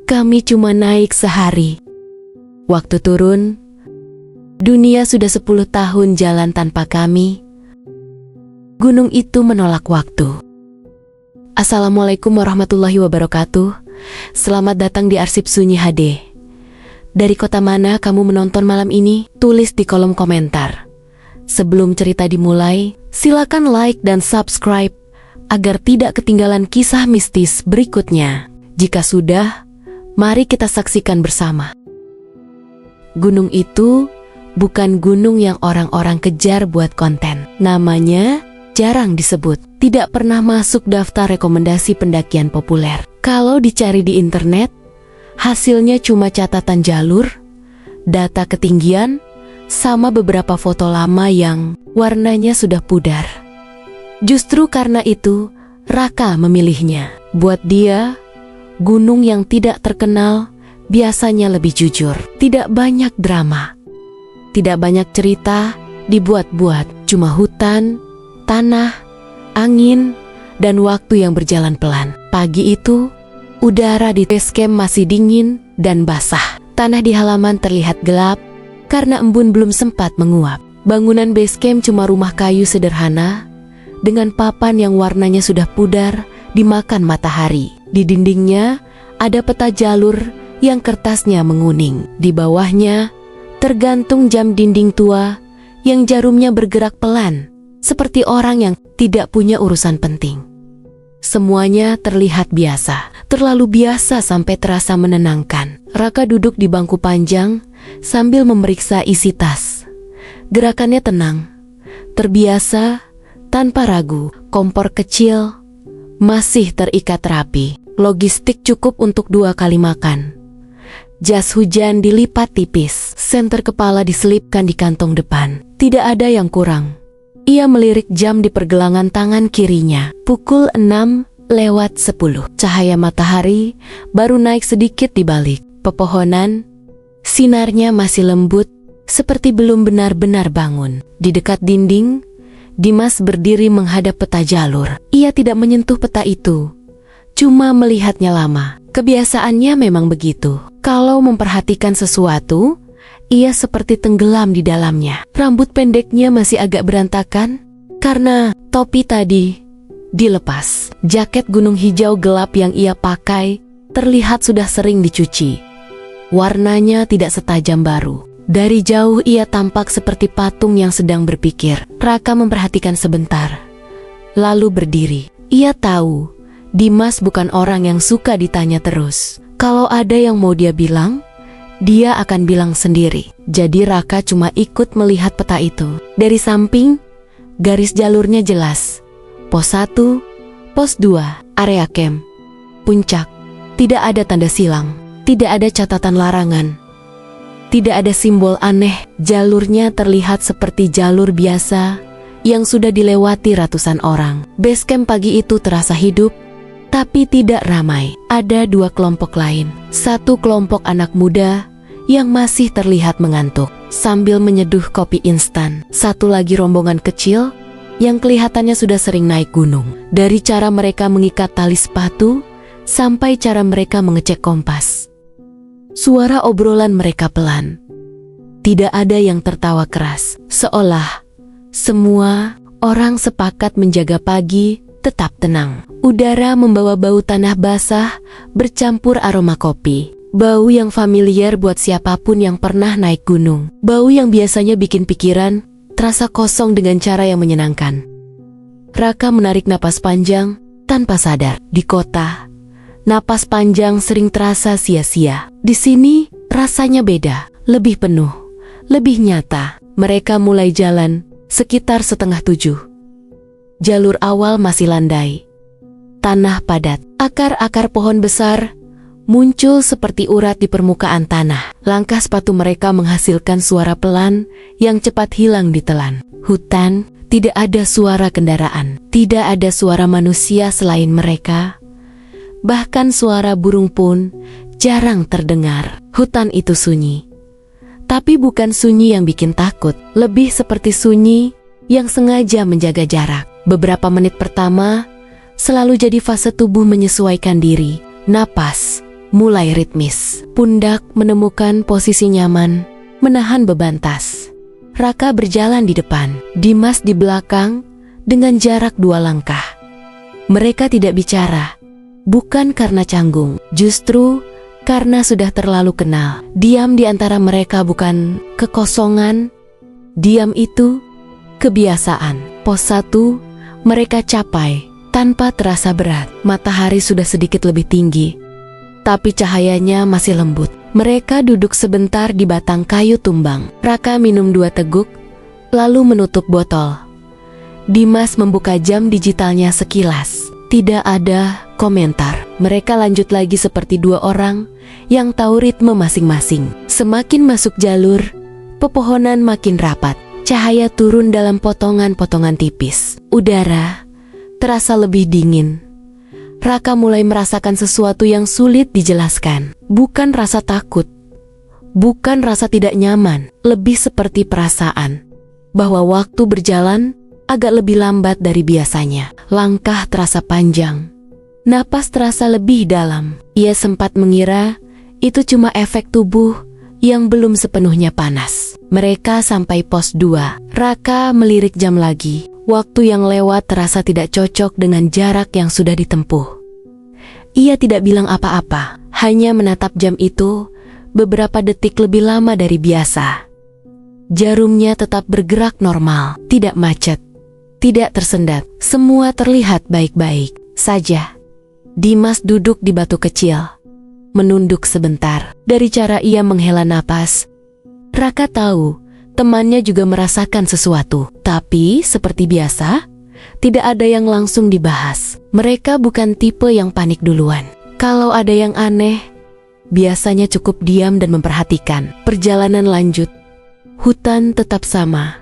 kami cuma naik sehari. Waktu turun, dunia sudah 10 tahun jalan tanpa kami. Gunung itu menolak waktu. Assalamualaikum warahmatullahi wabarakatuh. Selamat datang di Arsip Sunyi HD. Dari kota mana kamu menonton malam ini? Tulis di kolom komentar. Sebelum cerita dimulai, silakan like dan subscribe agar tidak ketinggalan kisah mistis berikutnya. Jika sudah, mari kita saksikan bersama. Gunung itu bukan gunung yang orang-orang kejar buat konten. Namanya jarang disebut, tidak pernah masuk daftar rekomendasi pendakian populer. Kalau dicari di internet, hasilnya cuma catatan jalur, data ketinggian, sama beberapa foto lama yang warnanya sudah pudar. Justru karena itu, Raka memilihnya. Buat dia, gunung yang tidak terkenal biasanya lebih jujur. Tidak banyak drama, tidak banyak cerita dibuat-buat. Cuma hutan, tanah, angin, dan waktu yang berjalan pelan. Pagi itu, udara di base camp masih dingin dan basah. Tanah di halaman terlihat gelap karena embun belum sempat menguap. Bangunan base camp cuma rumah kayu sederhana dengan papan yang warnanya sudah pudar dimakan matahari. Di dindingnya ada peta jalur yang kertasnya menguning. Di bawahnya tergantung jam dinding tua yang jarumnya bergerak pelan, seperti orang yang tidak punya urusan penting. Semuanya terlihat biasa, terlalu biasa sampai terasa menenangkan. Raka duduk di bangku panjang sambil memeriksa isi tas. Gerakannya tenang, terbiasa, tanpa ragu. Kompor kecil masih terikat rapi. Logistik cukup untuk 2 kali makan. Jas hujan dilipat tipis. Senter kepala diselipkan di kantong depan. Tidak ada yang kurang. Ia melirik jam di pergelangan tangan kirinya. Pukul 6:10. Cahaya matahari baru naik sedikit di balik pepohonan. Sinarnya masih lembut, seperti belum benar-benar bangun. Di dekat dinding, Dimas berdiri menghadap peta jalur. Ia tidak menyentuh peta itu, cuma melihatnya lama. Kebiasaannya memang begitu. Kalau memperhatikan sesuatu, ia seperti tenggelam di dalamnya. Rambut pendeknya masih agak berantakan karena topi tadi dilepas. Jaket gunung hijau gelap yang ia pakai terlihat sudah sering dicuci. Warnanya tidak setajam baru. Dari jauh ia tampak seperti patung yang sedang berpikir. Raka memperhatikan sebentar, lalu berdiri. Ia tahu Dimas bukan orang yang suka ditanya terus. Kalau ada yang mau dia bilang, dia akan bilang sendiri. Jadi Raka cuma ikut melihat peta itu. Dari samping, garis jalurnya jelas. Pos 1, pos 2, area camp, puncak. Tidak ada tanda silang, tidak ada catatan larangan, tidak ada simbol aneh. Jalurnya terlihat seperti jalur biasa yang sudah dilewati ratusan orang. Base camp pagi itu terasa hidup, tapi tidak ramai. Ada 2 kelompok lain. Satu kelompok anak muda yang masih terlihat mengantuk sambil menyeduh kopi instan. Satu lagi rombongan kecil yang kelihatannya sudah sering naik gunung. Dari cara mereka mengikat tali sepatu sampai cara mereka mengecek kompas, suara obrolan mereka pelan. Tidak ada yang tertawa keras. Seolah semua orang sepakat menjaga pagi tetap tenang. Udara membawa bau tanah basah bercampur aroma kopi. Bau yang familiar buat siapapun yang pernah naik gunung. Bau yang biasanya bikin pikiran terasa kosong dengan cara yang menyenangkan. Raka menarik napas panjang tanpa sadar. Di kota, napas panjang sering terasa sia-sia. Di sini rasanya beda, lebih penuh, lebih nyata. Mereka mulai jalan sekitar 6:30. Jalur awal masih landai. Tanah padat, akar-akar pohon besar muncul seperti urat di permukaan tanah. Langkah sepatu mereka menghasilkan suara pelan yang cepat hilang ditelan. Hutan, tidak ada suara kendaraan, tidak ada suara manusia selain mereka. Bahkan suara burung pun jarang terdengar. Hutan itu sunyi. Tapi bukan sunyi yang bikin takut, lebih seperti sunyi yang sengaja menjaga jarak. Beberapa menit pertama selalu jadi fase tubuh menyesuaikan diri. Napas mulai ritmis. Pundak menemukan posisi nyaman, menahan beban tas. Raka berjalan di depan, Dimas di belakang dengan jarak 2 langkah. Mereka tidak bicara, bukan karena canggung, justru karena sudah terlalu kenal. Diam di antara mereka bukan kekosongan, diam itu kebiasaan. Pos 1 mereka capai tanpa terasa berat. Matahari sudah sedikit lebih tinggi, tapi cahayanya masih lembut. Mereka duduk sebentar di batang kayu tumbang. Raka minum 2 teguk, lalu menutup botol. Dimas membuka jam digitalnya sekilas. Tidak ada komentar. Mereka lanjut lagi seperti 2 orang yang tahu ritme masing-masing. Semakin masuk jalur, pepohonan makin rapat. Cahaya turun dalam potongan-potongan tipis. Udara terasa lebih dingin. Raka mulai merasakan sesuatu yang sulit dijelaskan. Bukan rasa takut, bukan rasa tidak nyaman, lebih seperti perasaan bahwa waktu berjalan agak lebih lambat dari biasanya. Langkah terasa panjang, napas terasa lebih dalam. Ia sempat mengira itu cuma efek tubuh yang belum sepenuhnya panas. Mereka sampai pos 2. Raka melirik jam lagi. Waktu yang lewat terasa tidak cocok dengan jarak yang sudah ditempuh. Ia tidak bilang apa-apa, hanya menatap jam itu beberapa detik lebih lama dari biasa. Jarumnya tetap bergerak normal, tidak macet, tidak tersendat. Semua terlihat baik-baik saja. Dimas duduk di batu kecil, menunduk sebentar. Dari cara ia menghela napas, Raka tahu temannya juga merasakan sesuatu. Tapi seperti biasa, tidak ada yang langsung dibahas. Mereka bukan tipe yang panik duluan. Kalau ada yang aneh, biasanya cukup diam dan memperhatikan. Perjalanan lanjut. Hutan tetap sama.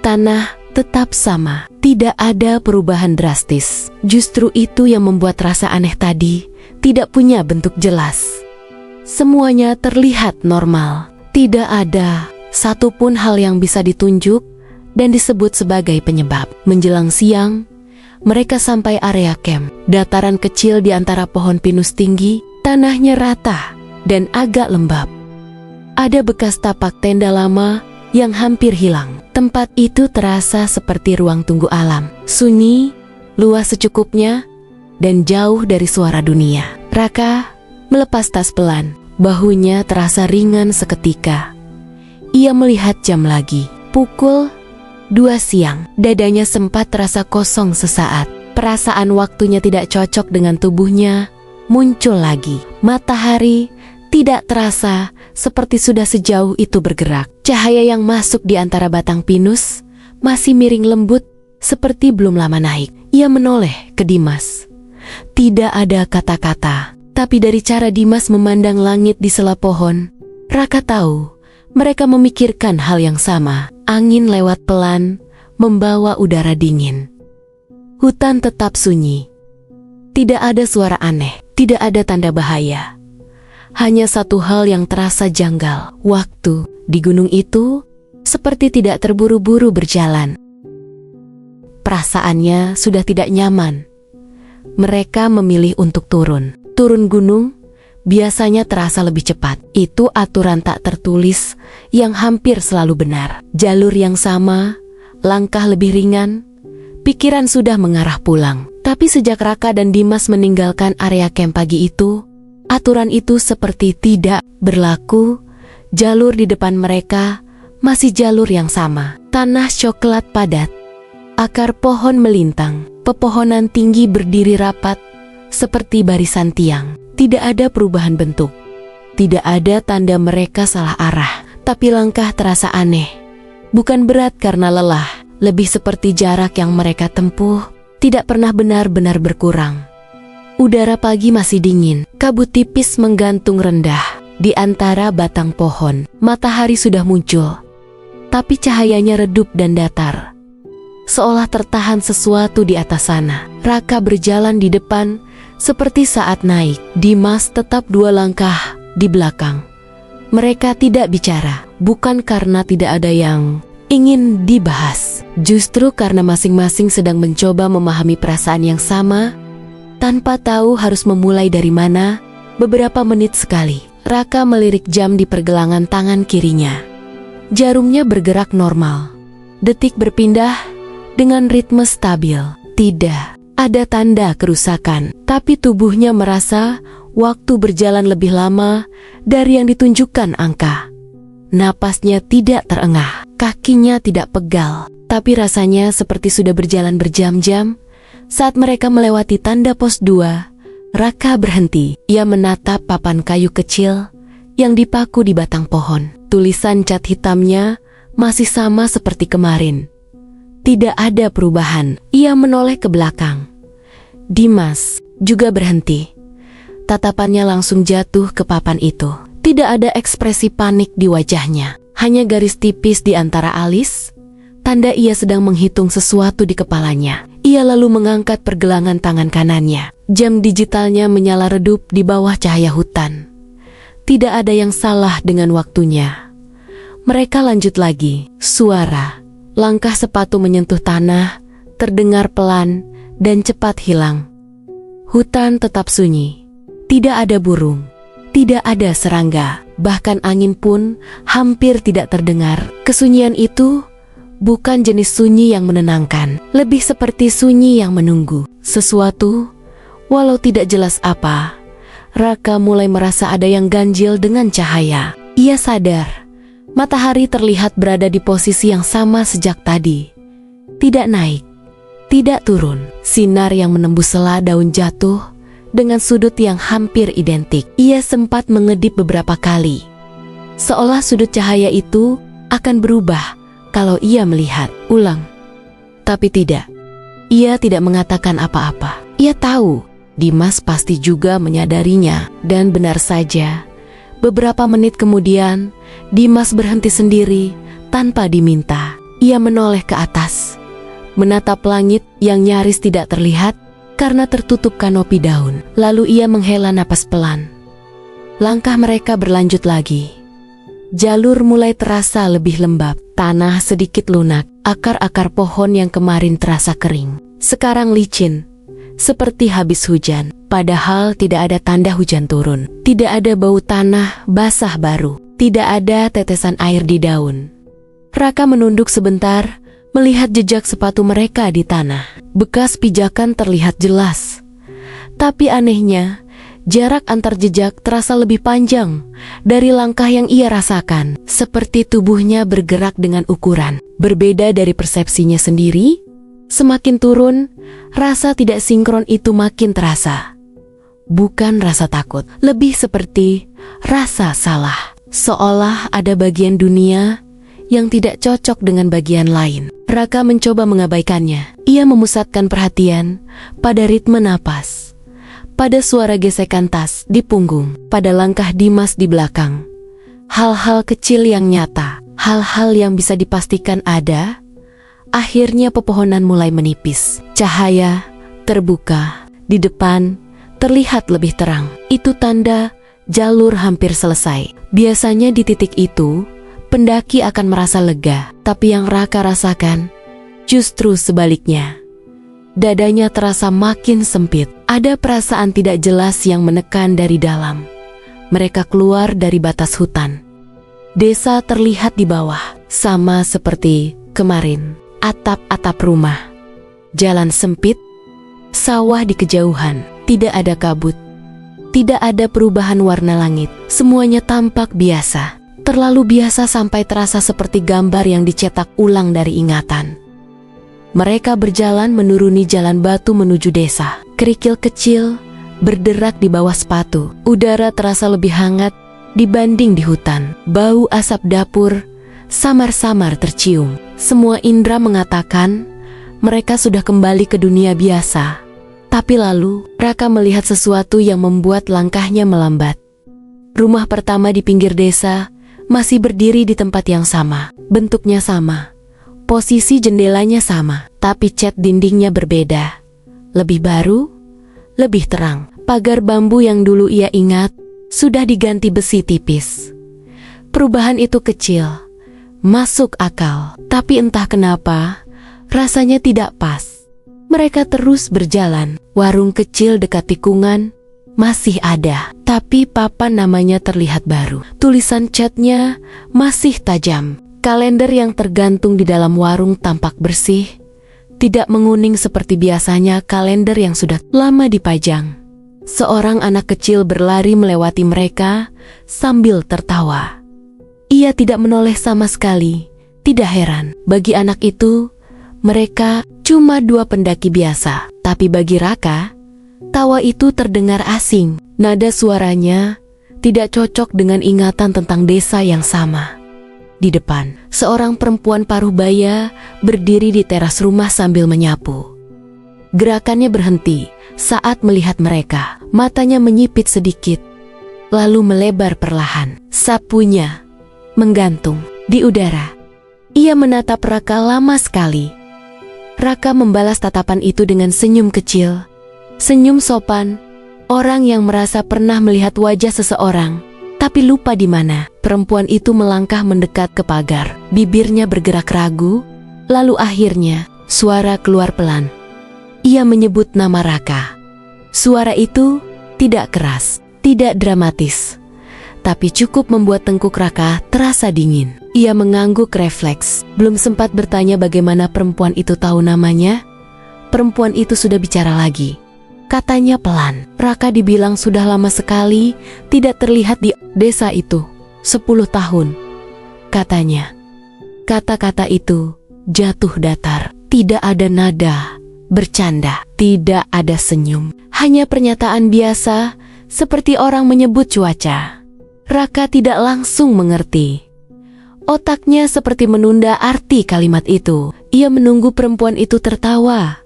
Tanah tetap sama. Tidak ada perubahan drastis. Justru itu yang membuat rasa aneh tadi tidak punya bentuk jelas. Semuanya terlihat normal. Tidak ada satupun hal yang bisa ditunjuk dan disebut sebagai penyebab. Menjelang siang, mereka sampai area camp. Dataran kecil di antara pohon pinus tinggi, tanahnya rata dan agak lembab. Ada bekas tapak tenda lama yang hampir hilang. Tempat itu terasa seperti ruang tunggu alam. Sunyi, luas secukupnya, dan jauh dari suara dunia. Raka melepas tas pelan. Bahunya terasa ringan seketika. Ia melihat jam lagi. Pukul 2 siang. Dadanya sempat terasa kosong sesaat. Perasaan waktunya tidak cocok dengan tubuhnya muncul lagi. Matahari tidak terasa seperti sudah sejauh itu bergerak. Cahaya yang masuk di antara batang pinus masih miring lembut seperti belum lama naik. Ia menoleh ke Dimas. Tidak ada kata-kata, tapi dari cara Dimas memandang langit di sela pohon, Raka tahu mereka memikirkan hal yang sama. Angin lewat pelan, membawa udara dingin. Hutan tetap sunyi. Tidak ada suara aneh, tidak ada tanda bahaya. Hanya satu hal yang terasa janggal. Waktu di gunung itu seperti tidak terburu-buru berjalan. Perasaannya sudah tidak nyaman. Mereka memilih untuk turun. Turun gunung biasanya terasa lebih cepat. Itu aturan tak tertulis yang hampir selalu benar. Jalur yang sama, langkah lebih ringan, pikiran sudah mengarah pulang. Tapi sejak Raka dan Dimas meninggalkan area camp pagi itu, aturan itu seperti tidak berlaku. Jalur di depan mereka masih jalur yang sama. Tanah coklat padat, akar pohon melintang, pepohonan tinggi berdiri rapat seperti barisan tiang. Tidak ada perubahan bentuk, tidak ada tanda mereka salah arah. Tapi langkah terasa aneh. Bukan berat karena lelah, lebih seperti jarak yang mereka tempuh tidak pernah benar-benar berkurang. Udara pagi masih dingin, kabut tipis menggantung rendah di antara batang pohon. Matahari sudah muncul, tapi cahayanya redup dan datar, seolah tertahan sesuatu di atas sana. Raka berjalan di depan seperti saat naik. Dimas tetap 2 langkah di belakang. Mereka tidak bicara, bukan karena tidak ada yang ingin dibahas, justru karena masing-masing sedang mencoba memahami perasaan yang sama tanpa tahu harus memulai dari mana Beberapa menit sekali, Raka melirik jam di pergelangan tangan kirinya. Jarumnya bergerak normal. Detik berpindah dengan ritme stabil. Tidak ada tanda kerusakan, tapi tubuhnya merasa waktu berjalan lebih lama dari yang ditunjukkan angka. Napasnya tidak terengah, kakinya tidak pegal, tapi rasanya seperti sudah berjalan berjam-jam. Saat mereka melewati tanda pos 2, Raka berhenti. Ia menatap papan kayu kecil yang dipaku di batang pohon. Tulisan cat hitamnya masih sama seperti kemarin. Tidak ada perubahan. Ia menoleh ke belakang. Dimas juga berhenti. Tatapannya langsung jatuh ke papan itu. Tidak ada ekspresi panik di wajahnya. Hanya garis tipis di antara alis, tanda ia sedang menghitung sesuatu di kepalanya. Ia lalu mengangkat pergelangan tangan kanannya. Jam digitalnya menyala redup di bawah cahaya hutan. Tidak ada yang salah dengan waktunya. Mereka lanjut lagi. Suara langkah sepatu menyentuh tanah terdengar pelan dan cepat hilang. Hutan tetap sunyi. Tidak ada burung. Tidak ada serangga, bahkan angin pun hampir tidak terdengar. Kesunyian itu bukan jenis sunyi yang menenangkan, lebih seperti sunyi yang menunggu sesuatu, walau tidak jelas apa. Raka mulai merasa ada yang ganjil dengan cahaya. Ia sadar, matahari terlihat berada di posisi yang sama sejak tadi. Tidak naik, tidak turun. Sinar yang menembus sela daun jatuh dengan sudut yang hampir identik. Ia sempat mengedip beberapa kali, seolah sudut cahaya itu akan berubah kalau ia melihat ulang. Tapi tidak. Ia tidak mengatakan apa-apa. Ia tahu Dimas pasti juga menyadarinya. Dan benar saja, beberapa menit kemudian Dimas berhenti sendiri tanpa diminta. Ia menoleh ke atas, menatap langit yang nyaris tidak terlihat karena tertutup kanopi daun. Lalu ia menghela napas pelan. Langkah mereka berlanjut lagi. Jalur mulai terasa lebih lembab. Tanah sedikit lunak. Akar-akar pohon yang kemarin terasa kering sekarang licin, seperti habis hujan. Padahal tidak ada tanda hujan turun. Tidak ada bau tanah basah baru. Tidak ada tetesan air di daun. Raka menunduk sebentar, melihat jejak sepatu mereka di tanah. Bekas pijakan terlihat jelas. Tapi anehnya, jarak antar jejak terasa lebih panjang dari langkah yang ia rasakan. Seperti tubuhnya bergerak dengan ukuran berbeda dari persepsinya sendiri. Semakin turun, rasa tidak sinkron itu makin terasa. Bukan rasa takut, lebih seperti rasa salah. Seolah ada bagian dunia yang tidak cocok dengan bagian lain. Raka mencoba mengabaikannya. Ia memusatkan perhatian pada ritme napas, pada suara gesekan tas di punggung, pada langkah Dimas di belakang. Hal-hal kecil yang nyata, hal-hal yang bisa dipastikan ada. Akhirnya pepohonan mulai menipis. Cahaya terbuka. Di depan terlihat lebih terang. Itu tanda jalur hampir selesai. Biasanya di titik itu pendaki akan merasa lega, tapi yang Raka rasakan justru sebaliknya. Dadanya terasa makin sempit. Ada perasaan tidak jelas yang menekan dari dalam. Mereka keluar dari batas hutan. Desa terlihat di bawah, sama seperti kemarin. Atap-atap rumah, jalan sempit, sawah di kejauhan. Tidak ada kabut, tidak ada perubahan warna langit. Semuanya tampak biasa. Terlalu biasa sampai terasa seperti gambar yang dicetak ulang dari ingatan. Mereka berjalan menuruni jalan batu menuju desa. Kerikil kecil berderak di bawah sepatu. Udara terasa lebih hangat dibanding di hutan. Bau asap dapur samar-samar tercium. Semua indera mengatakan mereka sudah kembali ke dunia biasa. Tapi lalu Raka melihat sesuatu yang membuat langkahnya melambat. Rumah pertama di pinggir desa masih berdiri di tempat yang sama. Bentuknya sama, posisi jendelanya sama, tapi cat dindingnya berbeda. Lebih baru, lebih terang. Pagar bambu yang dulu ia ingat sudah diganti besi tipis. Perubahan itu kecil, masuk akal, tapi entah kenapa rasanya tidak pas. Mereka terus berjalan. Warung kecil dekat tikungan masih ada, tapi papan namanya terlihat baru. Tulisan catnya masih tajam. Kalender yang tergantung di dalam warung tampak bersih, tidak menguning seperti biasanya kalender yang sudah lama dipajang. Seorang anak kecil berlari melewati mereka sambil tertawa. Ia tidak menoleh sama sekali. Tidak heran, bagi anak itu, mereka cuma dua pendaki biasa. Tapi bagi Raka, tawa itu terdengar asing. Nada suaranya tidak cocok dengan ingatan tentang desa yang sama. Di depan, seorang perempuan paruh baya berdiri di teras rumah sambil menyapu. Gerakannya berhenti saat melihat mereka. Matanya menyipit sedikit, lalu melebar perlahan. Sapunya menggantung di udara. Ia menatap Raka lama sekali. Raka membalas tatapan itu dengan senyum kecil. Senyum sopan, orang yang merasa pernah melihat wajah seseorang, tapi lupa di mana. Perempuan itu melangkah mendekat ke pagar. Bibirnya bergerak ragu, lalu akhirnya suara keluar pelan. Ia menyebut nama Raka. Suara itu tidak keras, tidak dramatis, tapi cukup membuat tengkuk Raka terasa dingin. Ia mengangguk refleks. Belum sempat bertanya bagaimana perempuan itu tahu namanya, perempuan itu sudah bicara lagi. Katanya pelan, Raka dibilang sudah lama sekali tidak terlihat di desa itu. 10 tahun, katanya. Kata-kata itu jatuh datar. Tidak ada nada bercanda, tidak ada senyum. Hanya pernyataan biasa, seperti orang menyebut cuaca. Raka tidak langsung mengerti. Otaknya seperti menunda arti kalimat itu. Ia menunggu perempuan itu tertawa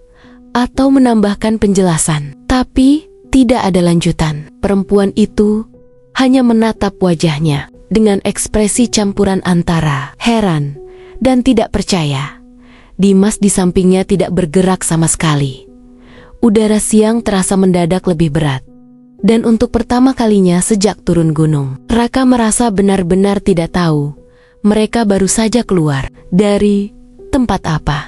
atau menambahkan penjelasan, tapi tidak ada lanjutan. Perempuan itu hanya menatap wajahnya dengan ekspresi campuran antara heran dan tidak percaya. Dimas di sampingnya tidak bergerak sama sekali. Udara siang terasa mendadak lebih berat. Dan untuk pertama kalinya sejak turun gunung, Raka merasa benar-benar tidak tahu mereka baru saja keluar dari tempat apa.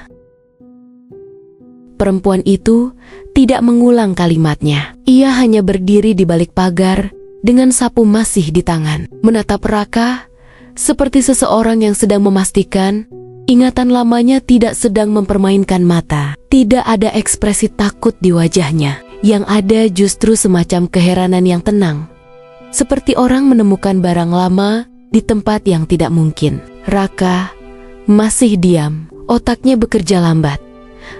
Perempuan itu tidak mengulang kalimatnya. Ia hanya berdiri di balik pagar dengan sapu masih di tangan, menatap Raka seperti seseorang yang sedang memastikan ingatan lamanya tidak sedang mempermainkan mata. Tidak ada ekspresi takut di wajahnya. Yang ada justru semacam keheranan yang tenang. Seperti orang menemukan barang lama di tempat yang tidak mungkin. Raka masih diam, otaknya bekerja lambat.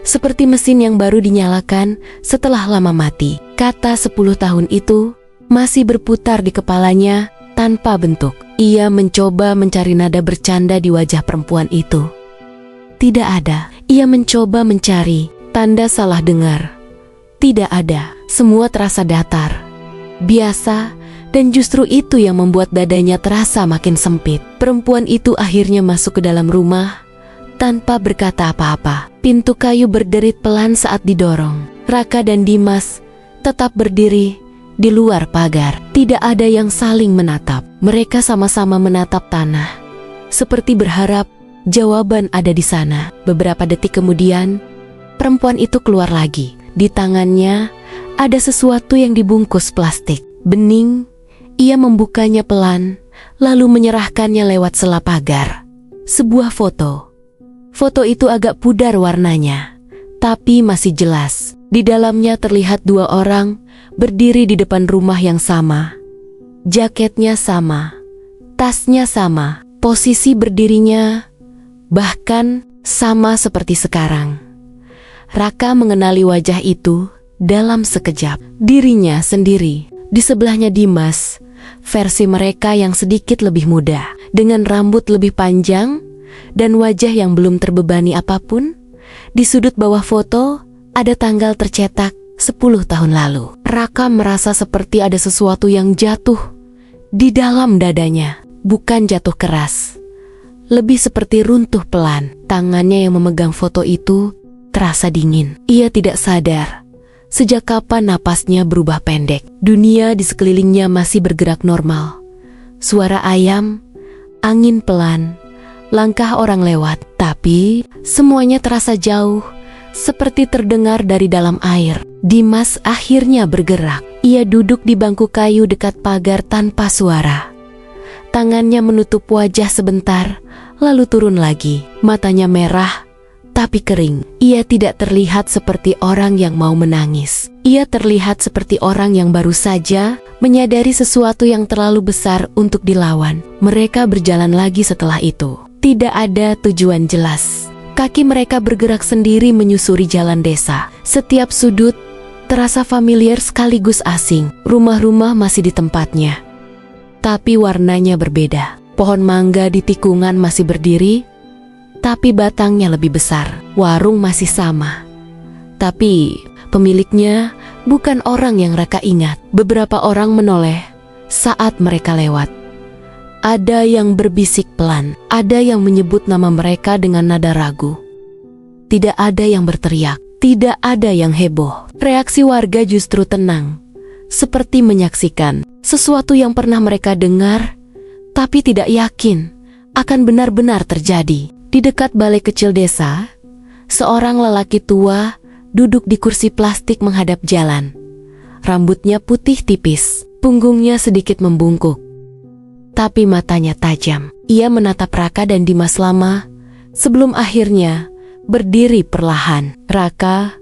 Seperti mesin yang baru dinyalakan setelah lama mati. Kata 10 tahun itu masih berputar di kepalanya tanpa bentuk. Ia mencoba mencari nada bercanda di wajah perempuan itu. Tidak ada. Ia mencoba mencari tanda salah dengar. Tidak ada. Semua terasa datar, biasa, dan justru itu yang membuat dadanya terasa makin sempit. Perempuan itu akhirnya masuk ke dalam rumah tanpa berkata apa-apa. Pintu kayu berderit pelan saat didorong. Raka dan Dimas tetap berdiri di luar pagar. Tidak ada yang saling menatap. Mereka sama-sama menatap tanah, seperti berharap jawaban ada di sana. Beberapa detik kemudian, perempuan itu keluar lagi. Di tangannya ada sesuatu yang dibungkus plastik. Bening, ia membukanya pelan, lalu menyerahkannya lewat sela pagar. Sebuah foto. Foto itu agak pudar warnanya, tapi masih jelas. Di dalamnya terlihat 2 orang berdiri di depan rumah yang sama. Jaketnya sama, tasnya sama, posisi berdirinya bahkan sama seperti sekarang. Raka mengenali wajah itu dalam sekejap. Dirinya sendiri, di sebelahnya Dimas, versi mereka yang sedikit lebih muda, dengan rambut lebih panjang dan wajah yang belum terbebani apapun. Di sudut bawah foto ada tanggal tercetak 10 tahun lalu. Raka merasa seperti ada sesuatu yang jatuh di dalam dadanya. Bukan jatuh keras, lebih seperti runtuh pelan. Tangannya yang memegang foto itu terasa dingin. Ia tidak sadar sejak kapan napasnya berubah pendek. Dunia di sekelilingnya masih bergerak normal. Suara ayam, angin pelan, langkah orang lewat. Tapi semuanya terasa jauh, seperti terdengar dari dalam air. Dimas akhirnya bergerak. Ia duduk di bangku kayu dekat pagar tanpa suara. Tangannya menutup wajah sebentar, lalu turun lagi. Matanya merah, tapi kering. Ia tidak terlihat seperti orang yang mau menangis. Ia terlihat seperti orang yang baru saja menyadari sesuatu yang terlalu besar untuk dilawan. Mereka berjalan lagi setelah itu. Tidak ada tujuan jelas. Kaki mereka bergerak sendiri menyusuri jalan desa. Setiap sudut terasa familiar sekaligus asing. Rumah-rumah masih di tempatnya, tapi warnanya berbeda. Pohon mangga di tikungan masih berdiri, tapi batangnya lebih besar. Warung masih sama, tapi pemiliknya bukan orang yang Raka ingat. Beberapa orang menoleh saat mereka lewat. Ada yang berbisik pelan, ada yang menyebut nama mereka dengan nada ragu. Tidak ada yang berteriak, tidak ada yang heboh. Reaksi warga justru tenang, seperti menyaksikan sesuatu yang pernah mereka dengar, tapi tidak yakin akan benar-benar terjadi. Di dekat balai kecil desa, seorang lelaki tua duduk di kursi plastik menghadap jalan. Rambutnya putih tipis, punggungnya sedikit membungkuk, tapi matanya tajam. Ia menatap Raka dan Dimas lama, sebelum akhirnya berdiri perlahan. Raka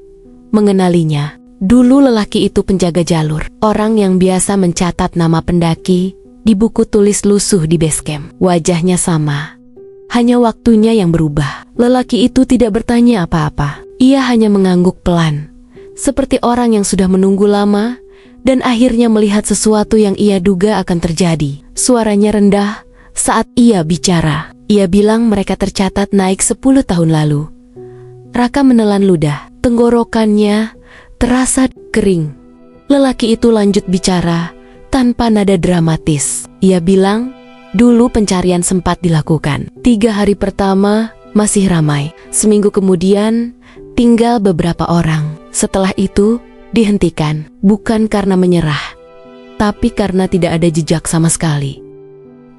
mengenalinya. Dulu lelaki itu penjaga jalur, orang yang biasa mencatat nama pendaki di buku tulis lusuh di base camp. Wajahnya sama, hanya waktunya yang berubah. Lelaki itu tidak bertanya apa-apa. Ia hanya mengangguk pelan, seperti orang yang sudah menunggu lama dan akhirnya melihat sesuatu yang ia duga akan terjadi. Suaranya rendah saat ia bicara. Ia bilang mereka tercatat naik 10 tahun lalu. Raka menelan ludah, tenggorokannya terasa kering. Lelaki itu lanjut bicara tanpa nada dramatis. Ia bilang, dulu pencarian sempat dilakukan. 3 hari pertama masih ramai. Seminggu kemudian tinggal beberapa orang. Setelah itu dihentikan, bukan karena menyerah, tapi karena tidak ada jejak sama sekali.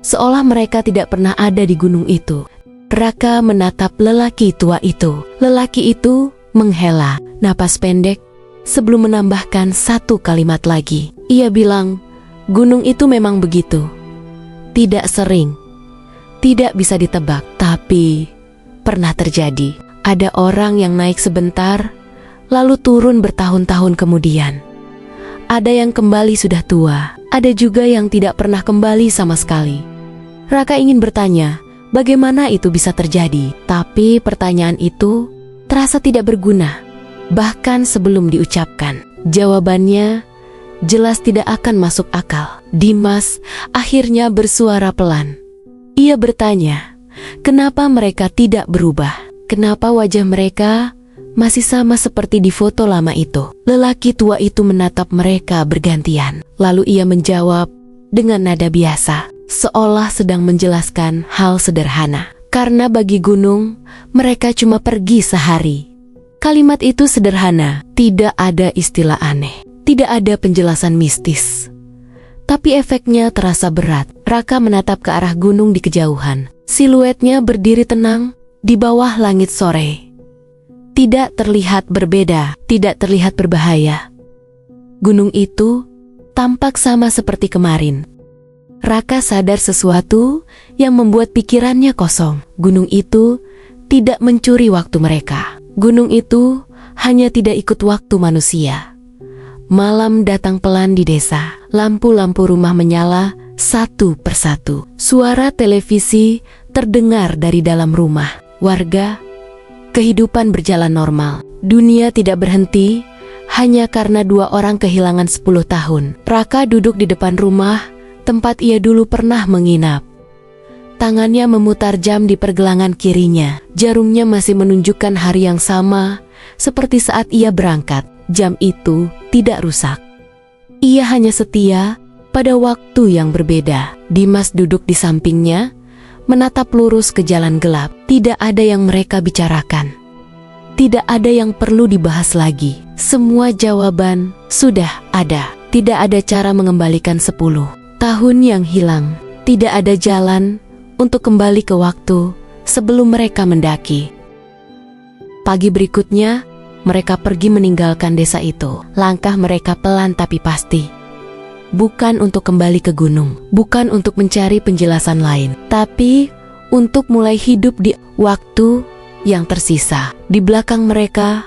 Seolah mereka tidak pernah ada di gunung itu. Raka menatap lelaki tua itu. Lelaki itu menghela napas pendek sebelum menambahkan satu kalimat lagi. Ia bilang, gunung itu memang begitu. Tidak sering, tidak bisa ditebak, tapi pernah terjadi. Ada orang yang naik sebentar, lalu turun bertahun-tahun kemudian. Ada yang kembali sudah tua, ada juga yang tidak pernah kembali sama sekali. Raka ingin bertanya, bagaimana itu bisa terjadi? Tapi pertanyaan itu terasa tidak berguna. Bahkan sebelum diucapkan, jawabannya jelas tidak akan masuk akal. Dimas akhirnya bersuara pelan. Ia bertanya, kenapa mereka tidak berubah? Kenapa wajah mereka masih sama seperti di foto lama itu? Lelaki tua itu menatap mereka bergantian. Lalu ia menjawab dengan nada biasa, seolah sedang menjelaskan hal sederhana. Karena bagi gunung, mereka cuma pergi sehari. Kalimat itu sederhana, tidak ada istilah aneh, tidak ada penjelasan mistis. Tapi efeknya terasa berat. Raka menatap ke arah gunung di kejauhan. Siluetnya berdiri tenang di bawah langit sore. Tidak terlihat berbeda, tidak terlihat berbahaya. Gunung itu tampak sama seperti kemarin. Raka sadar sesuatu yang membuat pikirannya kosong. Gunung itu tidak mencuri waktu mereka. Gunung itu hanya tidak ikut waktu manusia. Malam datang pelan di desa. Lampu-lampu rumah menyala satu persatu. Suara televisi terdengar dari dalam rumah. Warga, kehidupan berjalan normal. Dunia tidak berhenti hanya karena 2 orang kehilangan 10 tahun. Raka duduk di depan rumah tempat ia dulu pernah menginap. Tangannya memutar jam di pergelangan kirinya. Jarumnya masih menunjukkan hari yang sama seperti saat ia berangkat. Jam itu tidak rusak. Ia hanya setia pada waktu yang berbeda. Dimas duduk di sampingnya, menatap lurus ke jalan gelap. Tidak ada yang mereka bicarakan. Tidak ada yang perlu dibahas lagi. Semua jawaban sudah ada. Tidak ada cara mengembalikan 10 tahun yang hilang. Tidak ada jalan untuk kembali ke waktu sebelum mereka mendaki. Pagi berikutnya, mereka pergi meninggalkan desa itu. Langkah mereka pelan tapi pasti. Bukan untuk kembali ke gunung, bukan untuk mencari penjelasan lain, tapi untuk mulai hidup di waktu yang tersisa. Di belakang mereka,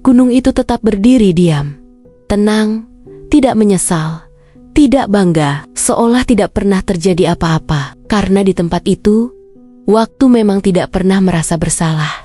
gunung itu tetap berdiri diam, tenang, tidak menyesal, tidak bangga, seolah tidak pernah terjadi apa-apa. Karena di tempat itu, waktu memang tidak pernah merasa bersalah.